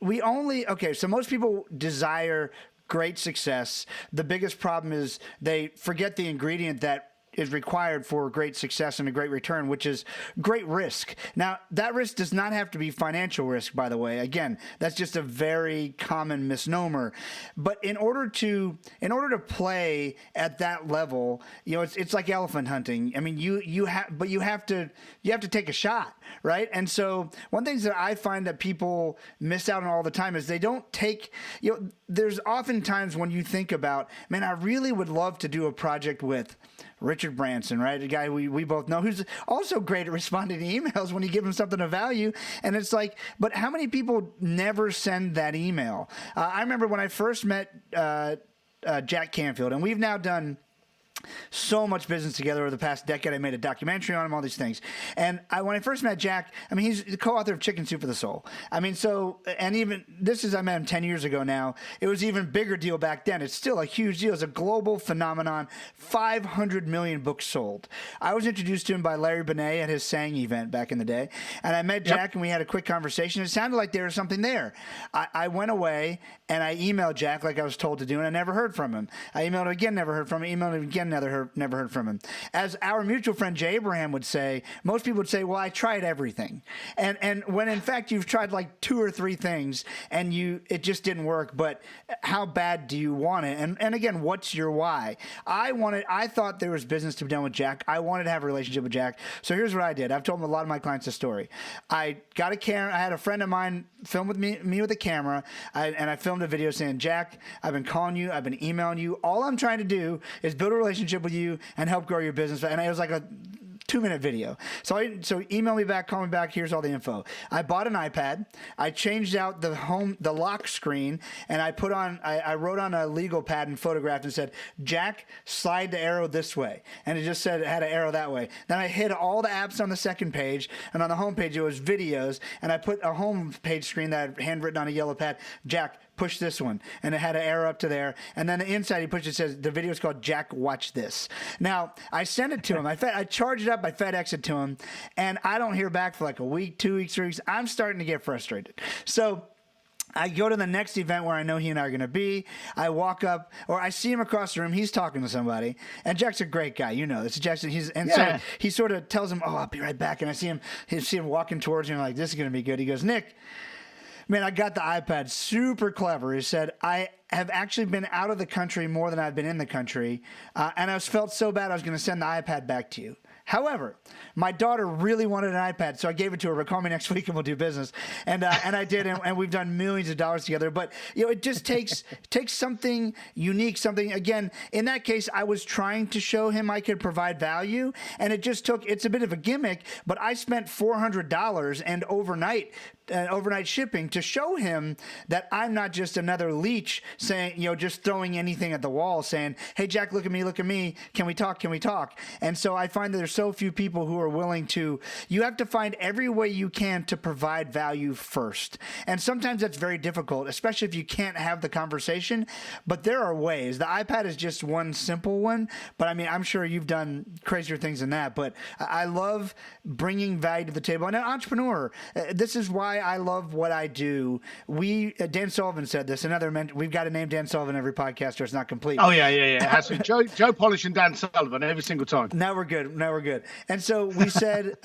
so most people desire great success. The biggest problem is they forget the ingredient that is required for great success and a great return, which is great risk. Now, that risk does not have to be financial risk, by the way. Again, that's just a very common misnomer. But in order to play at that level, it's like elephant hunting. I mean, you have to take a shot, right? And so one thing that I find that people miss out on all the time is they don't take, there's often times when you think about, man, I really would love to do a project with Richard Branson, right? A guy we both know who's also great at responding to emails when you give him something of value. And it's like, but how many people never send that email? I remember when I first met Jack Canfield, and we've now done so much business together over the past decade. I made a documentary on him, all these things. And when I first met Jack, I mean, he's the co-author of Chicken Soup for the Soul. I mean, I met him 10 years ago now. It was an even bigger deal back then. It's still a huge deal. It's a global phenomenon. 500 million books sold. I was introduced to him by Larry Benet at his Sang event back in the day. And I met Jack and we had a quick conversation. It sounded like there was something there. I went away and I emailed Jack like I was told to do, and I never heard from him. I emailed him again, never heard from him. Emailed him again, never heard from him. As our mutual friend Jay Abraham would say, most people would say, well, I tried everything. And when in fact you've tried like 2 or 3 things and it just didn't work, but how bad do you want it? And again, what's your why? I thought there was business to be done with Jack. I wanted to have a relationship with Jack. So here's what I did. I've told a lot of my clients this story. I got a camera. I had a friend of mine film with me with a camera, and I filmed a video saying, Jack, I've been calling you. I've been emailing you. All I'm trying to do is build a relationship with you and help grow your business. And it was like a 2-minute video. So email me back, call me back. Here's all the info. I bought an iPad. I changed out the lock screen, and I wrote on a legal pad and photographed and said, Jack, slide the arrow this way. And it just said it had an arrow that way. Then I hid all the apps on the second page, and on the home page it was videos, and I put a home page screen that I handwritten on a yellow pad, Jack, push this one, and it had an arrow up to there, and then the inside he pushed it says the video is called Jack Watch This. Now I sent it to him. I charged it up, I FedEx it to him, and I don't hear back for like a week, 2 weeks, 3 weeks. I'm starting to get frustrated. So I go to the next event where I know he and I are going to be. I walk up, or I see him across the room. He's talking to somebody, and Jack's a great guy. You know this. Jackson. So he sort of tells him, "Oh, I'll be right back." And I see him walking towards me. I'm like, "This is going to be good." He goes, "Nick, man, I got the iPad. Super clever." He said, "I have actually been out of the country more than I've been in the country, and I felt so bad I was going to send the iPad back to you." However, my daughter really wanted an iPad, so I gave it to her. But call me next week and we'll do business. And I did, and we've done millions of dollars together. But it just takes something unique, something. Again, in that case, I was trying to show him I could provide value, and it just took. It's a bit of a gimmick, but I spent $400 and overnight shipping to show him that I'm not just another leech saying, just throwing anything at the wall saying, hey, Jack, look at me. Can we talk? And so I find that there's so few people who are willing to, you have to find every way you can to provide value first. And sometimes that's very difficult, especially if you can't have the conversation, but there are ways. The iPad is just one simple one, but I mean, I'm sure you've done crazier things than that, but I love bringing value to the table. And an entrepreneur, this is why I love what I do. Dan Sullivan said this. We've got to name Dan Sullivan every podcast or it's not complete. Oh yeah. It has to be Joe Polish and Dan Sullivan every single time. Now we're good. And so we said,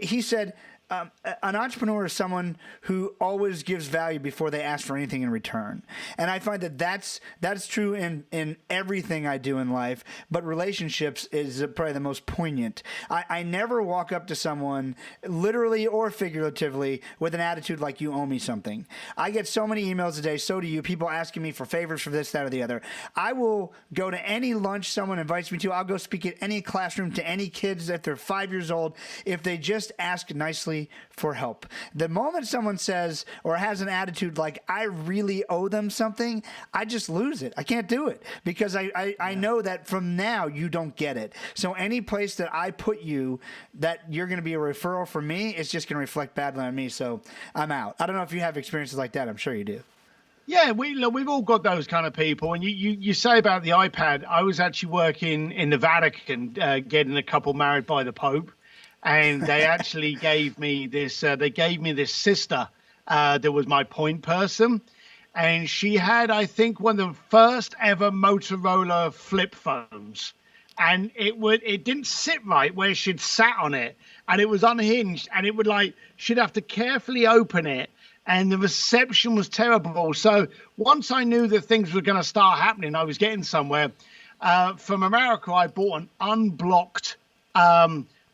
he said, an entrepreneur is someone who always gives value before they ask for anything in return. And I find that that's true in everything I do in life, but relationships is probably the most poignant. I never walk up to someone, literally or figuratively, with an attitude like you owe me something. I get so many emails a day, so do you, people asking me for favors for this, that, or the other. I will go to any lunch someone invites me to. I'll go speak at any classroom to any kids if they're 5 years old, if they just ask nicely for help. The moment someone says or has an attitude like I really owe them something, I just lose it. I can't do it because I know that from now you don't get it. So any place that I put you that you're going to be a referral for me, it's just going to reflect badly on me. So I'm out. I don't know if you have experiences like that. I'm sure you do. Yeah, we've all got those kind of people. And you say about the iPad, I was actually working in the Vatican, getting a couple married by the Pope. And they actually gave me this. They gave me this sister that was my point person, and she had, I think, one of the first ever Motorola flip phones, and it didn't sit right where she'd sat on it, and it was unhinged, and it would she'd have to carefully open it, and the reception was terrible. So once I knew that things were going to start happening, I was getting somewhere. From America, I bought an unblocked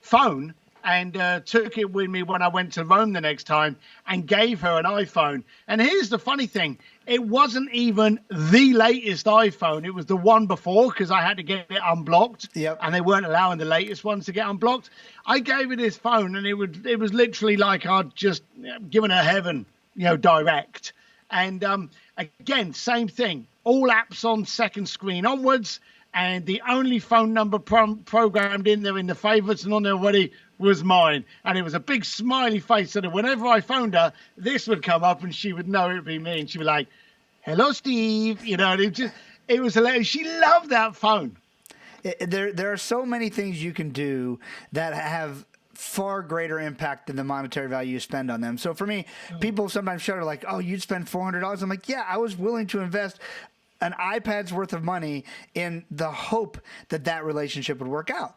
phone and took it with me when I went to Rome the next time and gave her an iPhone. And here's the funny thing. It wasn't even the latest iPhone. It was the one before because I had to get it unblocked. Yep. And they weren't allowing the latest ones to get unblocked. I gave her this phone and it was literally like I'd just given her heaven, direct. And again, same thing. All apps on second screen onwards. And the only phone number programmed in there in the favorites and on there already was mine. And it was a big smiley face. So that whenever I phoned her, this would come up and she would know it would be me. And she'd be like, hello, Steve. And it was hilarious. She loved that phone. There are so many things you can do that have far greater impact than the monetary value you spend on them. So for me, people sometimes shudder like, oh, you'd spend $400. I'm like, yeah, I was willing to invest an iPad's worth of money in the hope that relationship would work out.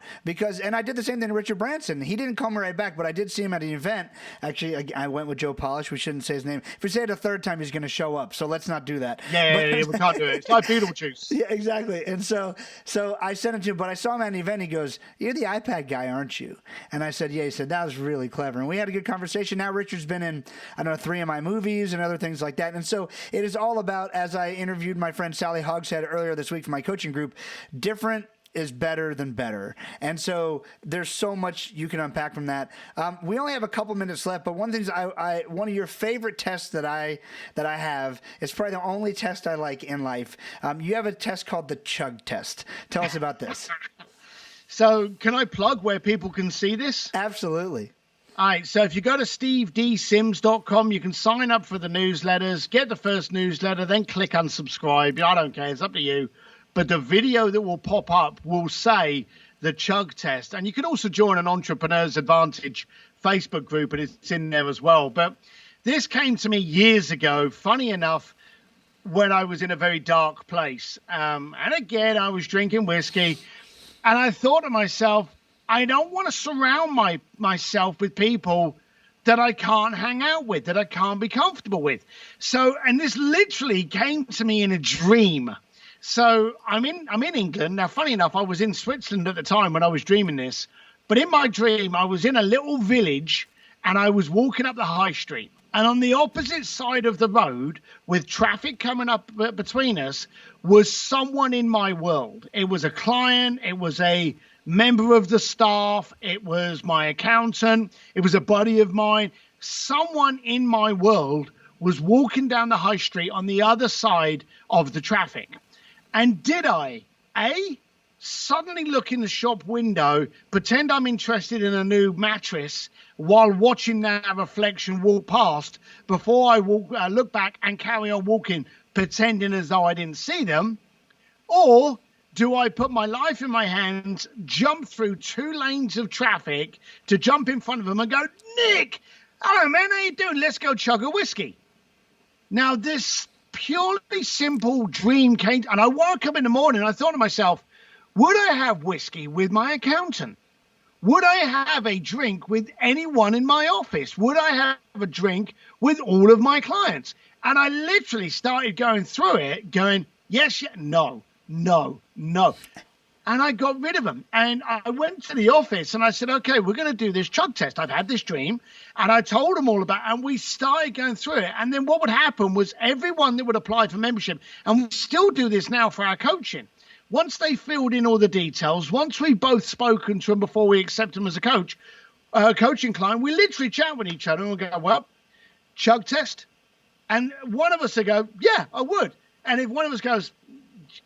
And I did the same thing to Richard Branson. He didn't call me right back, but I did see him at an event. Actually, I went with Joe Polish. We shouldn't say his name. If we say it a third time, he's going to show up. So let's not do that. Yeah, we can't do it. It's like Beetlejuice. Yeah, exactly. And so I sent it to him, but I saw him at an event. He goes, you're the iPad guy, aren't you? And I said, yeah. He said, that was really clever. And we had a good conversation. Now Richard's been in, 3 of my movies and other things like that. And so it is all about, as I interviewed my friend Sally Hogshead earlier this week for my coaching group, different is better than better. And so there's so much you can unpack from that. We only have a couple minutes left, but one of the things one of your favorite tests that I have is probably the only test I like in life. You have a test called the chug test. Tell us about this. So can I plug where people can see this? Absolutely. All right, so if you go to stevedsims.com, you can sign up for the newsletters, get the first newsletter, then click unsubscribe. I don't care. It's up to you. But the video that will pop up will say the chug test. And you can also join an Entrepreneur's Advantage Facebook group, and it's in there as well. But this came to me years ago, funny enough, when I was in a very dark place. And again, I was drinking whiskey. And I thought to myself, I don't want to surround myself with people that I can't hang out with, that I can't be comfortable with. So, and this literally came to me in a dream. So I'm in England. Now, funny enough, I was in Switzerland at the time when I was dreaming this, But in my dream, I was in a little village and I was walking up the high street. And on the opposite side of the road, with traffic coming up between us, was someone in my world. It was a client. It was a member of the staff. It was my accountant. It was a buddy of mine. Someone in my world was walking down the high street on the other side of the traffic. And did I, suddenly look in the shop window, pretend I'm interested in a new mattress while watching that reflection walk past before I look back and carry on walking, pretending as though I didn't see them? Or do I put my life in my hands, jump through 2 lanes of traffic to jump in front of them and go, Nick, hello, man, how you doing? Let's go chug a whiskey. Now, this purely simple dream came, and I woke up in the morning and I thought to myself, would I have whiskey with my accountant? Would I have a drink with anyone in my office? Would I have a drink with all of my clients? And I literally started going through it, going, yes, no. And I got rid of them. And I went to the office and I said, okay, we're going to do this chug test. I've had this dream. And I told them all about it. And we started going through it. And then what would happen was everyone that would apply for membership, and we still do this now for our coaching, once they filled in all the details, once we've both spoken to them before we accept them as a coaching client, we literally chat with each other and we'll go, well, chug test. And one of us will go, yeah, I would. And if one of us goes,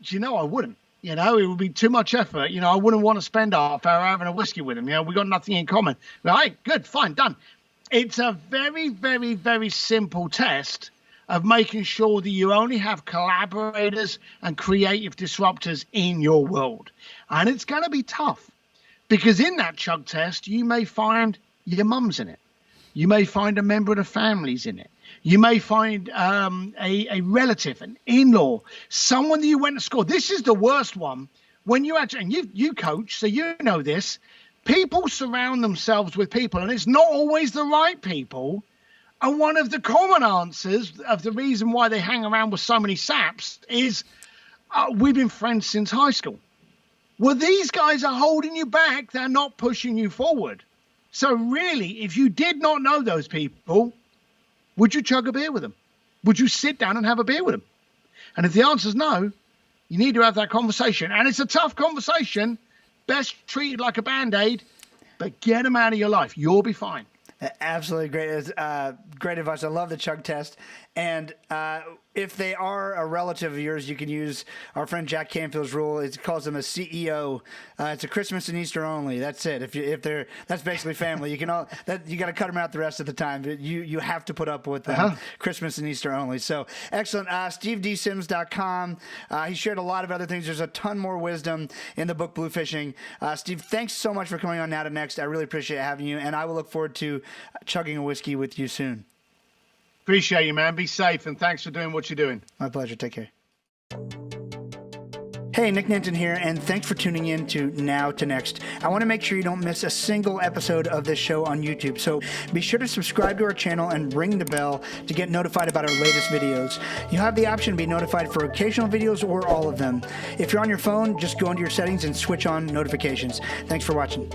do you know, I wouldn't. You know, it would be too much effort. You know, I wouldn't want to spend half hour having a whiskey with him. You know, we got nothing in common. Right, good, fine, done. It's a very, very, very simple test of making sure that you only have collaborators and creative disruptors in your world. And it's going to be tough because in that chug test, you may find your mum's in it. You may find a member of the family's in it. You may find a relative, an in-law, someone that you went to school. This is the worst one. When you actually, and you coach, so you know this, people surround themselves with people, and it's not always the right people. And one of the common answers of the reason why they hang around with so many saps is we've been friends since high school. Well, these guys are holding you back. They're not pushing you forward. So really, if you did not know those people, would you chug a beer with them? Would you sit down and have a beer with them? And if the answer is no, you need to have that conversation. And it's a tough conversation, best treated like a Band-Aid, but get them out of your life. You'll be fine. Absolutely great. Great advice. I love the chug test. And if they are a relative of yours, you can use our friend Jack Canfield's rule. It calls them a CEO. It's a Christmas and Easter only. That's it. If they're that's basically family. You got to cut them out the rest of the time. You have to put up with them Christmas and Easter only. So excellent. SteveDSims.com. He shared a lot of other things. There's a ton more wisdom in the book Blue Fishing. Steve, thanks so much for coming on Now to Next. I really appreciate having you, and I will look forward to chugging a whiskey with you soon. Appreciate you, man. Be safe, and thanks for doing what you're doing. My pleasure. Take care. Hey, Nick Nanton here, and thanks for tuning in to Now to Next. I want to make sure you don't miss a single episode of this show on YouTube, so be sure to subscribe to our channel and ring the bell to get notified about our latest videos. You'll have the option to be notified for occasional videos or all of them. If you're on your phone, just go into your settings and switch on notifications. Thanks for watching.